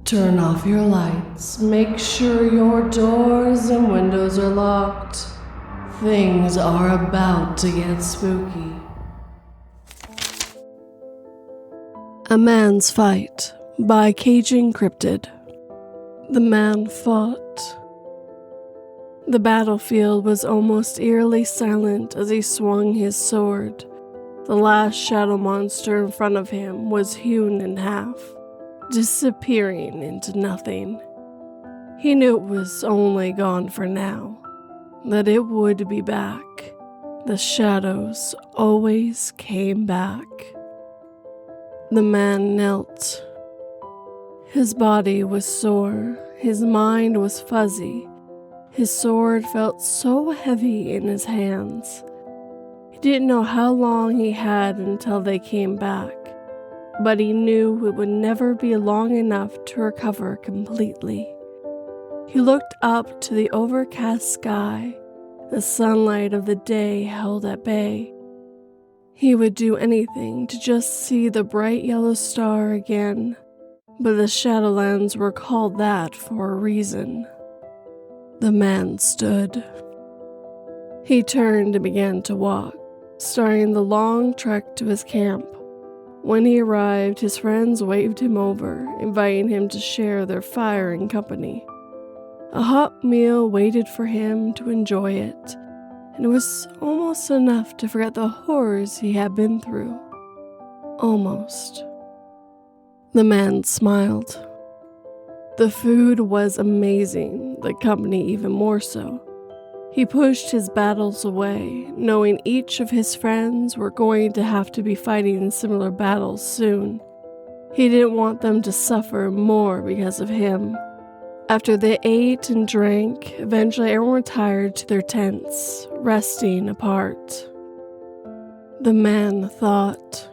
Turn off your lights. Make sure your doors and windows are locked. Things are about to get spooky. A Man's Fight by Caging Cryptid. The man fought. The battlefield was almost eerily silent as he swung his sword. The last shadow monster in front of him was hewn in half, disappearing into nothing. He knew it was only gone for now, that it would be back. The shadows always came back. The man knelt. His body was sore, his mind was fuzzy. His sword felt so heavy in his hands. He didn't know how long he had until they came back, but he knew it would never be long enough to recover completely. He looked up to the overcast sky, the sunlight of the day held at bay. He would do anything to just see the bright yellow star again, but the Shadowlands were called that for a reason. The man stood. He turned and began to walk, starting the long trek to his camp. When he arrived, his friends waved him over, inviting him to share their fire and company. A hot meal waited for him to enjoy it, and it was almost enough to forget the horrors he had been through. Almost. The man smiled. The food was amazing, the company even more so. He pushed his battles away, knowing each of his friends were going to have to be fighting similar battles soon. He didn't want them to suffer more because of him. After they ate and drank, eventually everyone retired to their tents, resting apart. The man thought.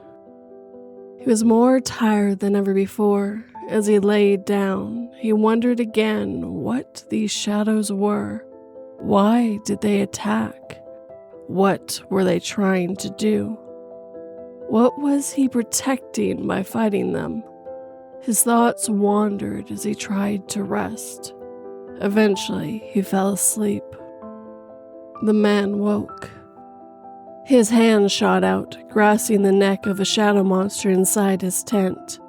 He was more tired than ever before. As he laid down, he wondered again what these shadows were. Why did they attack? What were they trying to do? What was he protecting by fighting them? His thoughts wandered as he tried to rest. Eventually, he fell asleep. The man woke. His hand shot out, grasping the neck of a shadow monster inside his tent.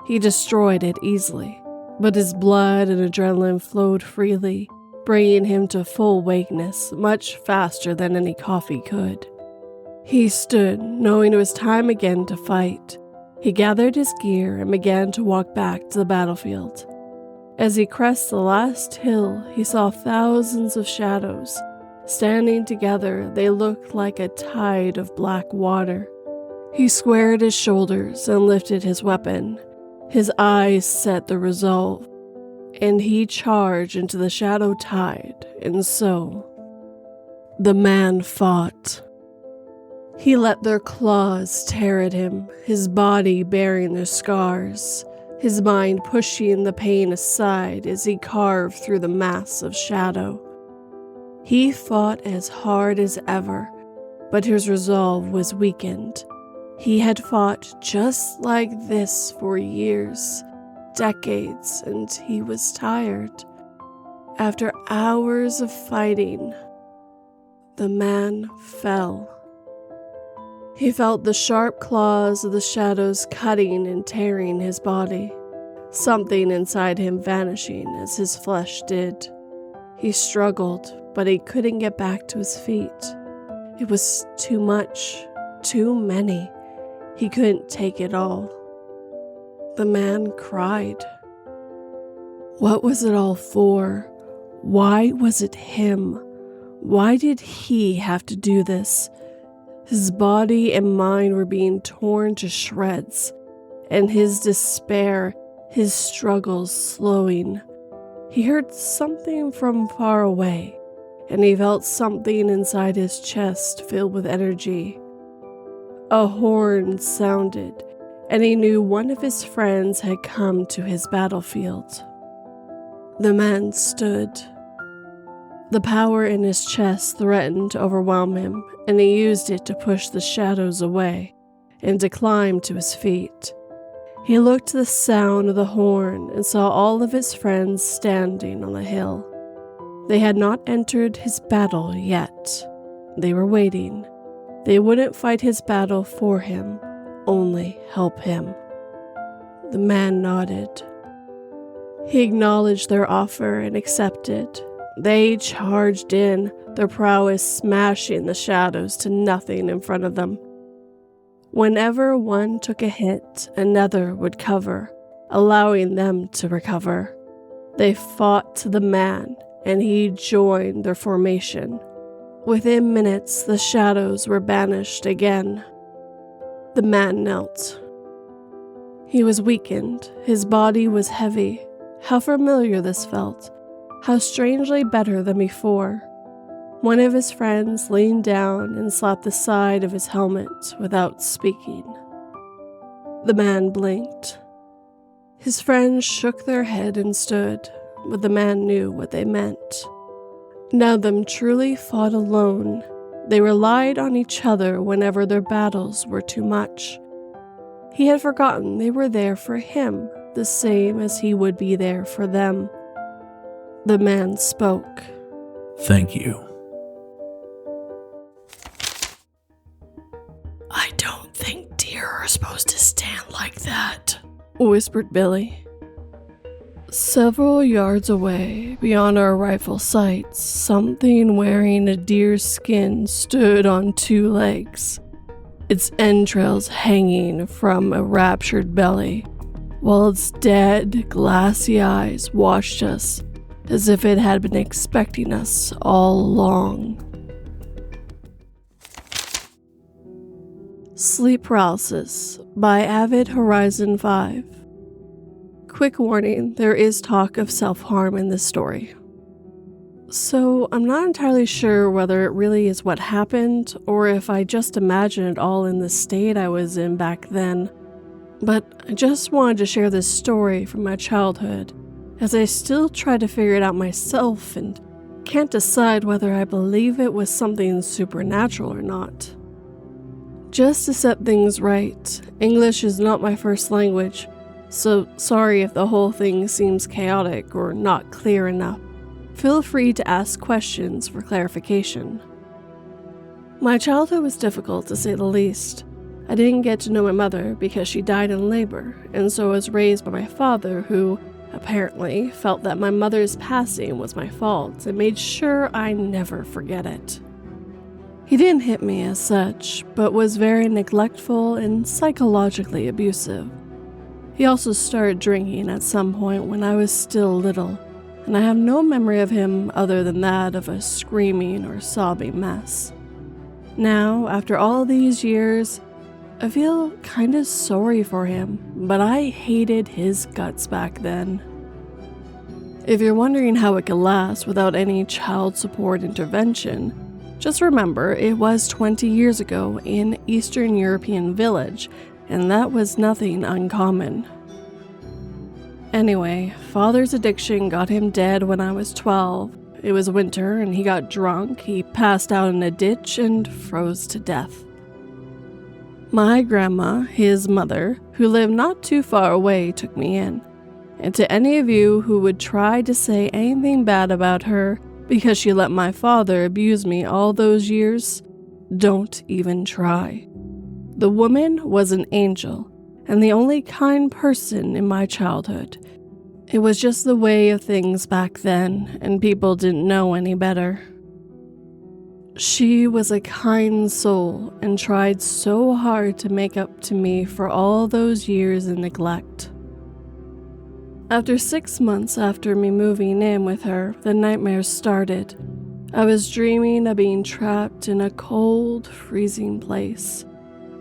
He destroyed it easily, but his blood and adrenaline flowed freely, bringing him to full wakeness much faster than any coffee could. He stood, knowing it was time again to fight. He gathered his gear and began to walk back to the battlefield. As he crested the last hill, he saw thousands of shadows. Standing together, they looked like a tide of black water. He squared his shoulders and lifted his weapon. His eyes set the resolve, and he charged into the shadow tide, and so the man fought. He let their claws tear at him, his body bearing their scars, his mind pushing the pain aside as he carved through the mass of shadow. He fought as hard as ever, but his resolve was weakened. He had fought just like this for years, decades, and he was tired. After hours of fighting, the man fell. He felt the sharp claws of the shadows cutting and tearing his body, something inside him vanishing as his flesh did. He struggled, but he couldn't get back to his feet. It was too much, too many. He couldn't take it all. The man cried. What was it all for? Why was it him? Why did he have to do this? His body and mind were being torn to shreds, and his despair, his struggles slowing. He heard something from far away, and he felt something inside his chest filled with energy. A horn sounded, and he knew one of his friends had come to his battlefield. The man stood. The power in his chest threatened to overwhelm him, and he used it to push the shadows away and to climb to his feet. He looked to the sound of the horn and saw all of his friends standing on the hill. They had not entered his battle yet. They were waiting. They wouldn't fight his battle for him, only help him. The man nodded. He acknowledged their offer and accepted. They charged in, their prowess smashing the shadows to nothing in front of them. Whenever one took a hit, another would cover, allowing them to recover. They fought to the man, and he joined their formation. Within minutes, the shadows were banished again. The man knelt. He was weakened. His body was heavy. How familiar this felt. How strangely better than before. One of his friends leaned down and slapped the side of his helmet without speaking. The man blinked. His friends shook their head and stood, but the man knew what they meant. None of them truly fought alone. They relied on each other whenever their battles were too much. He had forgotten they were there for him, the same as he would be there for them. The man spoke. Thank you. I don't think deer are supposed to stand like that, whispered Billy. Several yards away, beyond our rifle sights, something wearing a deer's skin stood on two legs, its entrails hanging from a raptured belly, while its dead, glassy eyes watched us as if it had been expecting us all along. Sleep Paralysis by Avid Horizon 5. Quick warning, there is talk of self-harm in this story. So I'm not entirely sure whether it really is what happened or if I just imagined it all in the state I was in back then. But I just wanted to share this story from my childhood, as I still try to figure it out myself and can't decide whether I believe it was something supernatural or not. Just to set things right, English is not my first language, so sorry if the whole thing seems chaotic or not clear enough. Feel free to ask questions for clarification. My childhood was difficult, to say the least. I didn't get to know my mother because she died in labor, and so I was raised by my father, who apparently felt that my mother's passing was my fault and made sure I never forget it. He didn't hit me as such, but was very neglectful and psychologically abusive. He also started drinking at some point when I was still little, and I have no memory of him other than that of a screaming or sobbing mess. Now, after all these years, I feel kinda sorry for him, but I hated his guts back then. If you're wondering how it could last without any child support intervention, just remember it was 20 years ago in Eastern European village, and that was nothing uncommon. Anyway, father's addiction got him dead when I was 12. It was winter and he got drunk, he passed out in a ditch and froze to death. My grandma, his mother, who lived not too far away, took me in. And to any of you who would try to say anything bad about her because she let my father abuse me all those years, don't even try. The woman was an angel, and the only kind person in my childhood. It was just the way of things back then, and people didn't know any better. She was a kind soul and tried so hard to make up to me for all those years of neglect. After 6 months after me moving in with her, the nightmares started. I was dreaming of being trapped in a cold, freezing place.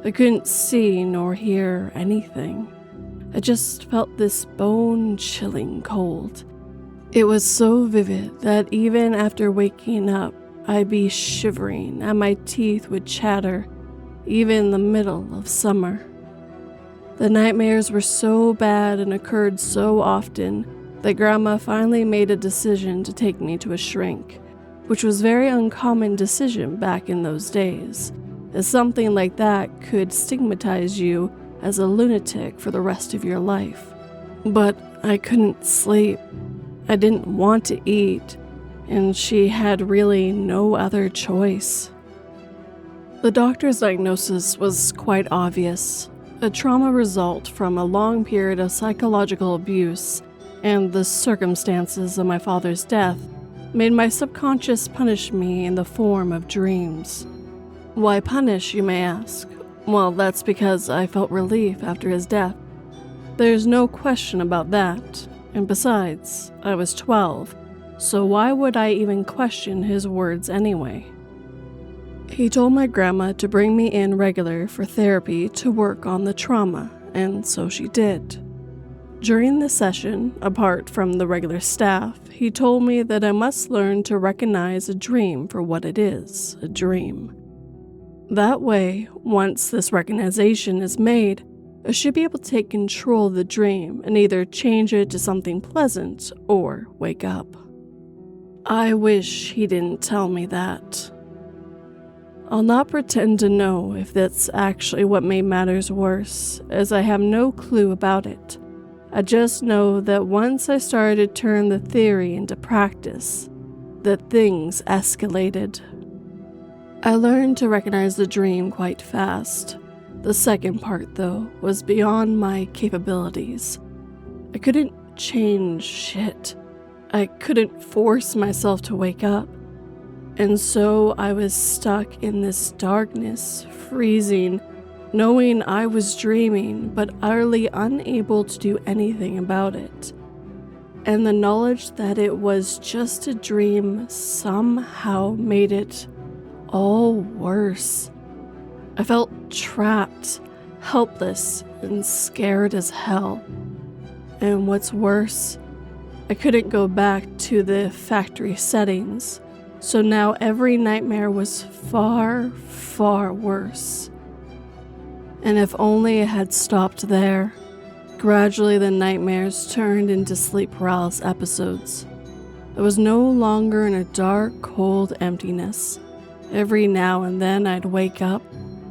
I couldn't see nor hear anything. I just felt this bone-chilling cold. It was so vivid that even after waking up, I'd be shivering and my teeth would chatter, even in the middle of summer. The nightmares were so bad and occurred so often that Grandma finally made a decision to take me to a shrink, which was a very uncommon decision back in those days, as something like that could stigmatize you as a lunatic for the rest of your life. But I couldn't sleep. I didn't want to eat, and she had really no other choice. The doctor's diagnosis was quite obvious: a trauma result from a long period of psychological abuse, and the circumstances of my father's death made my subconscious punish me in the form of dreams. Why punish, you may ask? Well, that's because I felt relief after his death. There's no question about that, and besides, I was 12, so why would I even question his words anyway? He told my grandma to bring me in regular for therapy to work on the trauma, and so she did. During the session, apart from the regular staff, he told me that I must learn to recognize a dream for what it is, a dream. That way, once this recognition is made, I should be able to take control of the dream and either change it to something pleasant or wake up. I wish he didn't tell me that. I'll not pretend to know if that's actually what made matters worse, as I have no clue about it. I just know that once I started to turn the theory into practice, that things escalated. I learned to recognize the dream quite fast. The second part, though, was beyond my capabilities. I couldn't change shit. I couldn't force myself to wake up. And so I was stuck in this darkness, freezing, knowing I was dreaming, but utterly unable to do anything about it. And the knowledge that it was just a dream somehow made it all worse. I felt trapped, helpless, and scared as hell. And what's worse, I couldn't go back to the factory settings. So now every nightmare was far, far worse. And if only it had stopped there. Gradually the nightmares turned into sleep paralysis episodes. I was no longer in a dark, cold emptiness. Every now and then I'd wake up,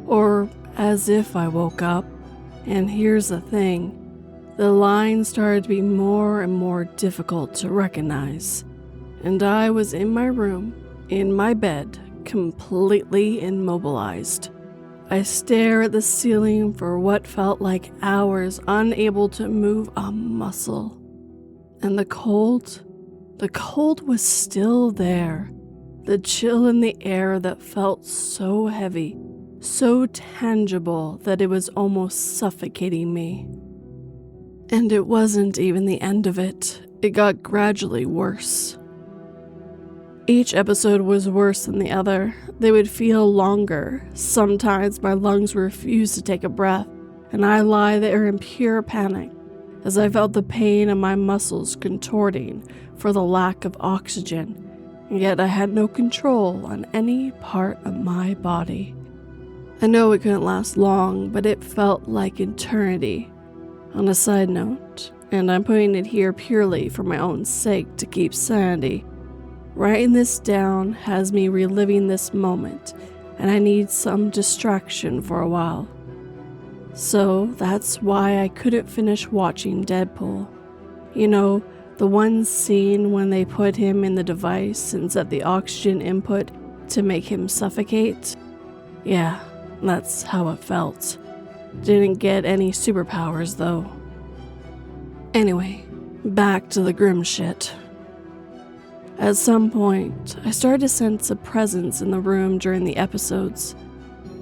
or as if I woke up. And here's the thing, the lines started to be more and more difficult to recognize. And I was in my room, in my bed, completely immobilized. I stare at the ceiling for what felt like hours, unable to move a muscle. And the cold was still there. The chill in the air that felt so heavy, so tangible that it was almost suffocating me. And it wasn't even the end of it. It got gradually worse. Each episode was worse than the other. They would feel longer. Sometimes my lungs refused to take a breath, and I lie there in pure panic as I felt the pain in my muscles contorting for the lack of oxygen, and yet I had no control on any part of my body. I know it couldn't last long, but it felt like eternity. On a side note, and I'm putting it here purely for my own sake to keep sanity, writing this down has me reliving this moment, and I need some distraction for a while. So that's why I couldn't finish watching Deadpool. You know, the one scene when they put him in the device and set the oxygen input to make him suffocate? Yeah, that's how it felt. Didn't get any superpowers though. Anyway, back to the grim shit. At some point, I started to sense a presence in the room during the episodes.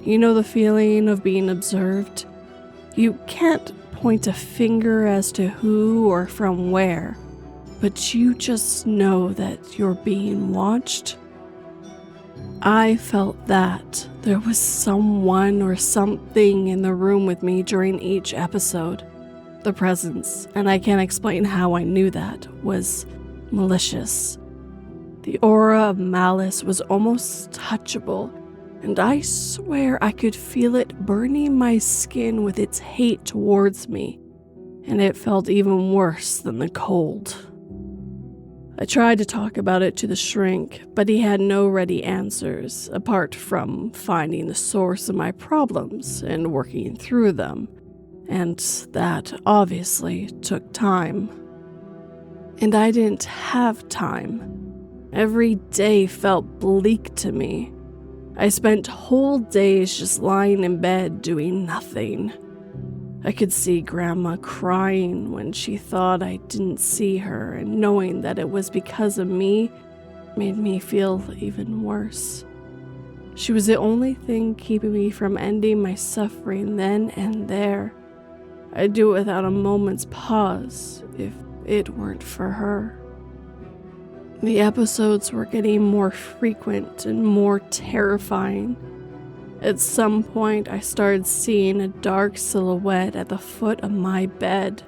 You know the feeling of being observed? You can't point a finger as to who or from where, but you just know that you're being watched. I felt that there was someone or something in the room with me during each episode. The presence, and I can't explain how I knew that, was malicious. The aura of malice was almost touchable, and I swear I could feel it burning my skin with its hate towards me, and it felt even worse than the cold. I tried to talk about it to the shrink, but he had no ready answers, apart from finding the source of my problems and working through them. and that obviously took time. And I didn't have time. Every day felt bleak to me. I spent whole days just lying in bed doing nothing. I could see Grandma crying when she thought I didn't see her, and knowing that it was because of me made me feel even worse. She was the only thing keeping me from ending my suffering then and there. I'd do it without a moment's pause if it weren't for her. The episodes were getting more frequent and more terrifying. At some point, I started seeing a dark silhouette at the foot of my bed.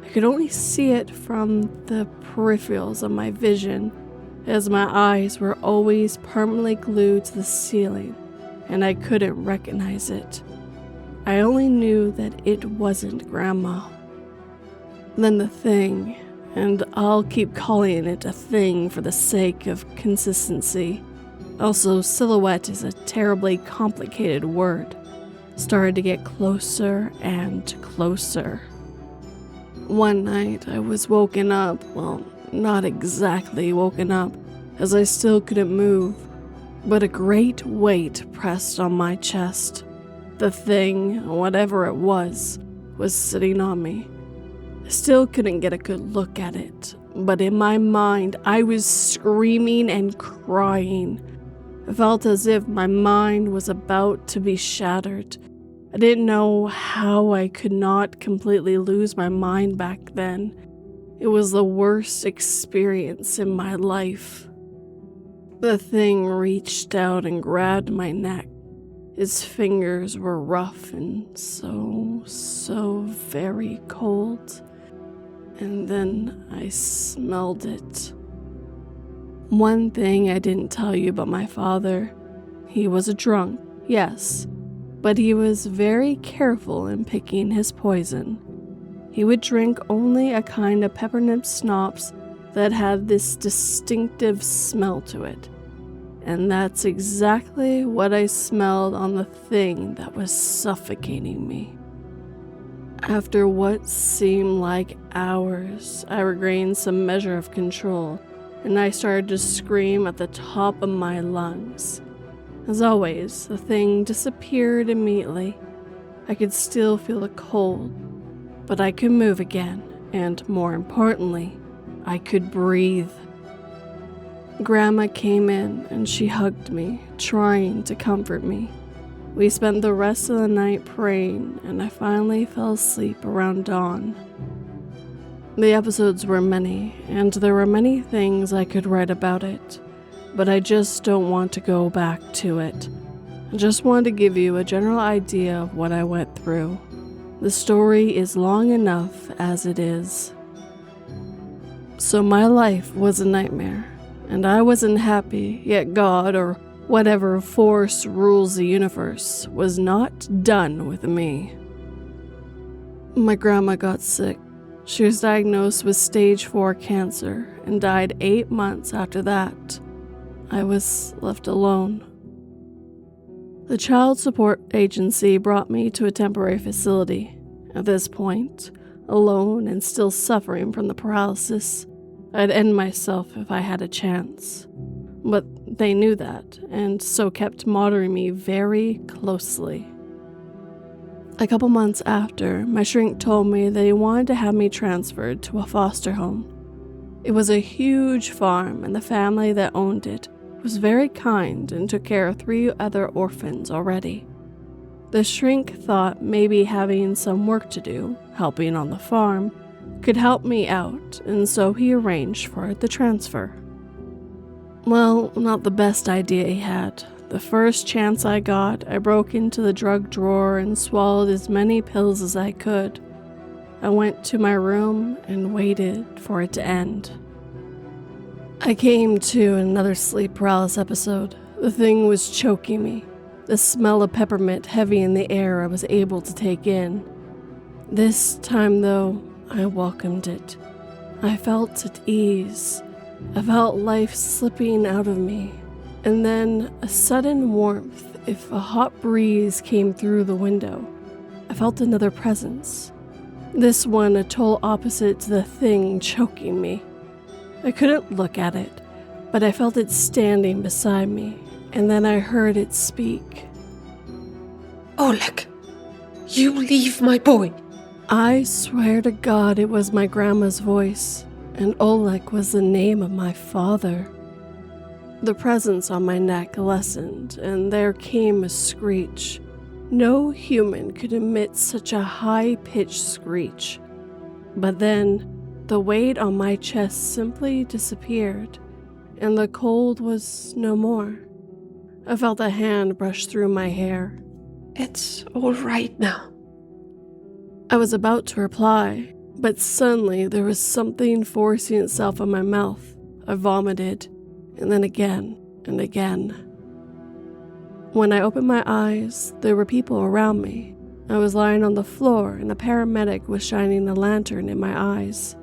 I could only see it from the peripherals of my vision, as my eyes were always permanently glued to the ceiling, and I couldn't recognize it. I only knew that it wasn't Grandma. Then the thing, and I'll keep calling it a thing for the sake of consistency. Also, silhouette is a terribly complicated word. Started to get closer and closer. One night I was woken up, well, not exactly woken up, as I still couldn't move, but a great weight pressed on my chest. The thing, whatever it was sitting on me. I still couldn't get a good look at it, but in my mind I was screaming and crying. I felt as if my mind was about to be shattered. I didn't know how I could not completely lose my mind back then. It was the worst experience in my life. The thing reached out and grabbed my neck. Its fingers were rough and so very cold. And then I smelled it. One thing I didn't tell you about my father. He was a drunk, yes, but he was very careful in picking his poison. He would drink only a kind of peppermint schnapps that had this distinctive smell to it. And that's exactly what I smelled on the thing that was suffocating me. After what seemed like hours, I regained some measure of control, and I started to scream at the top of my lungs. As always, the thing disappeared immediately. I could still feel the cold, but I could move again, and more importantly, I could breathe. Grandma came in and she hugged me, trying to comfort me. We spent the rest of the night praying, and I finally fell asleep around dawn. The episodes were many, and there were many things I could write about it, but I just don't want to go back to it. I just wanted to give you a general idea of what I went through. The story is long enough as it is. So my life was a nightmare, and I wasn't happy, yet God, or whatever force rules the universe, was not done with me. My grandma got sick. She was diagnosed with stage 4 cancer and died 8 months after that. I was left alone. The child support agency brought me to a temporary facility. At this point, alone and still suffering from the paralysis, I'd end myself if I had a chance. But they knew that, and so kept monitoring me very closely. A couple months after, my shrink told me that he wanted to have me transferred to a foster home. It was a huge farm, and the family that owned it was very kind and took care of 3 other orphans already. The shrink thought maybe having some work to do, helping on the farm, could help me out, and so he arranged for the transfer. Well, not the best idea he had. The first chance I got, I broke into the drug drawer and swallowed as many pills as I could. I went to my room and waited for it to end. I came to another sleep paralysis episode. The thing was choking me. The smell of peppermint heavy in the air I was able to take in. This time, though, I welcomed it. I felt at ease. I felt life slipping out of me. And then a sudden warmth if a hot breeze came through the window. I felt another presence. This one a total opposite to the thing choking me. I couldn't look at it, but I felt it standing beside me, and then I heard it speak. Oleg, you leave my boy. I swear to God it was my grandma's voice, and Oleg was the name of my father. The presence on my neck lessened, and there came a screech. No human could emit such a high-pitched screech. But then, the weight on my chest simply disappeared, and the cold was no more. I felt a hand brush through my hair. It's all right now. I was about to reply, but suddenly there was something forcing itself on my mouth. I vomited, and then again and again. When I opened my eyes, there were people around me. I was lying on the floor, and a paramedic was shining a lantern in my eyes.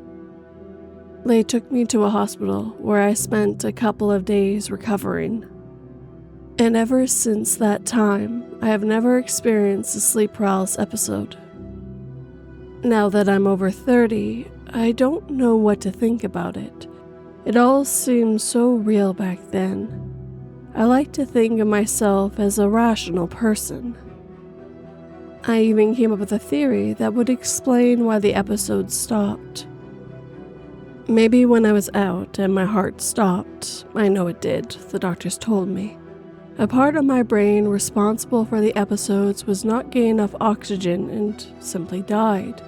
They took me to a hospital where I spent a couple of days recovering. And ever since that time, I have never experienced a sleep paralysis episode. Now that I'm over 30, I don't know what to think about it. It all seems so real back then. I like to think of myself as a rational person. I even came up with a theory that would explain why the episode stopped. Maybe when I was out and my heart stopped, I know it did, the doctors told me. A part of my brain responsible for the episodes was not getting enough oxygen and simply died.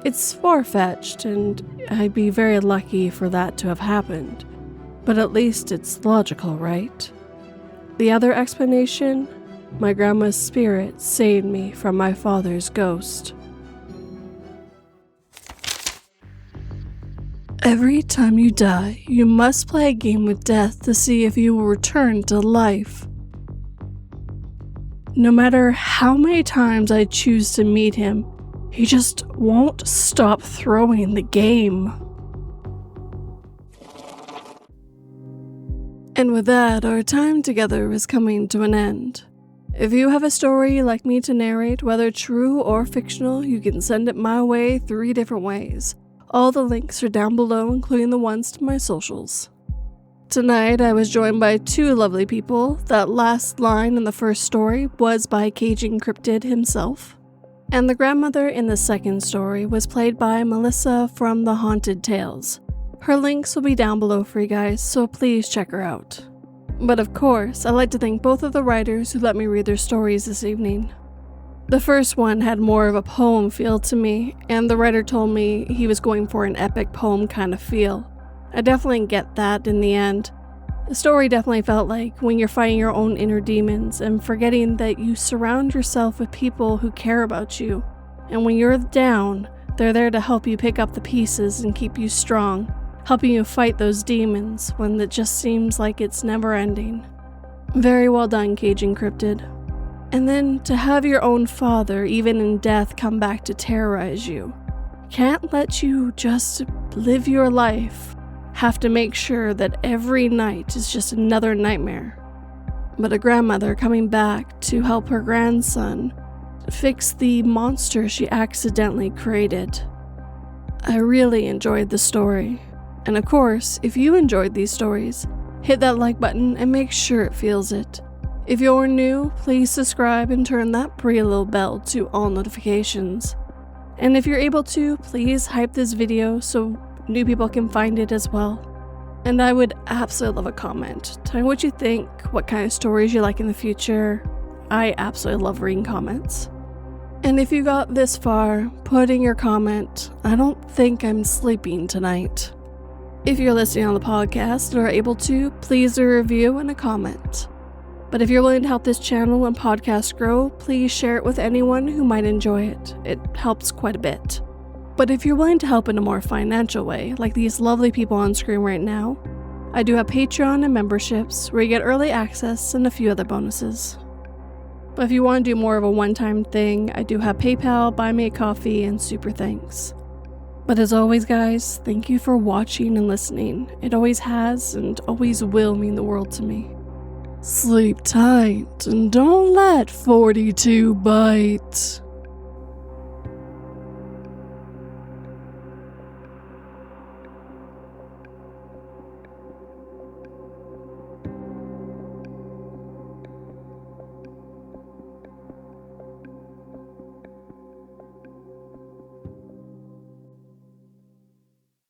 It's far-fetched, and I'd be very lucky for that to have happened, but at least it's logical, right? The other explanation? My grandma's spirit saved me from my father's ghost. Every time you die, you must play a game with death to see if you will return to life. No matter how many times I choose to meet him, he just won't stop throwing the game. And with that, our time together is coming to an end. If you have a story you'd like me to narrate, whether true or fictional, you can send it my way 3 different ways. All the links are down below, including the ones to my socials. Tonight, I was joined by 2 lovely people. That last line in the first story was by GenSen himself. And the grandmother in the second story was played by Melissa from The Haunted Tales. Her links will be down below for you guys, so please check her out. But of course, I'd like to thank both of the writers who let me read their stories this evening. The first one had more of a poem feel to me, and the writer told me he was going for an epic poem kind of feel. I definitely get that in the end. The story definitely felt like when you're fighting your own inner demons and forgetting that you surround yourself with people who care about you, and when you're down, they're there to help you pick up the pieces and keep you strong, helping you fight those demons when it just seems like it's never ending. Very well done, GenSen. And then to have your own father, even in death, come back to terrorize you. Can't let you just live your life. Have to make sure that every night is just another nightmare. But a grandmother coming back to help her grandson fix the monster she accidentally created. I really enjoyed the story. And of course, if you enjoyed these stories, hit that like button and make sure it feels it. If you're new, please subscribe and turn that pretty little bell to all notifications. And if you're able to, please hype this video so new people can find it as well. And I would absolutely love a comment. Tell me what you think, what kind of stories you like in the future. I absolutely love reading comments. And if you got this far, put in your comment, I don't think I'm sleeping tonight. If you're listening on the podcast and are able to, please leave a review and a comment. But if you're willing to help this channel and podcast grow, please share it with anyone who might enjoy it. It helps quite a bit. But if you're willing to help in a more financial way, like these lovely people on screen right now, I do have Patreon and memberships where you get early access and a few other bonuses. But if you want to do more of a one-time thing, I do have PayPal, Buy Me a Coffee, and Super Thanks. But as always, guys, thank you for watching and listening. It always has and always will mean the world to me. Sleep tight and don't let 42 bite.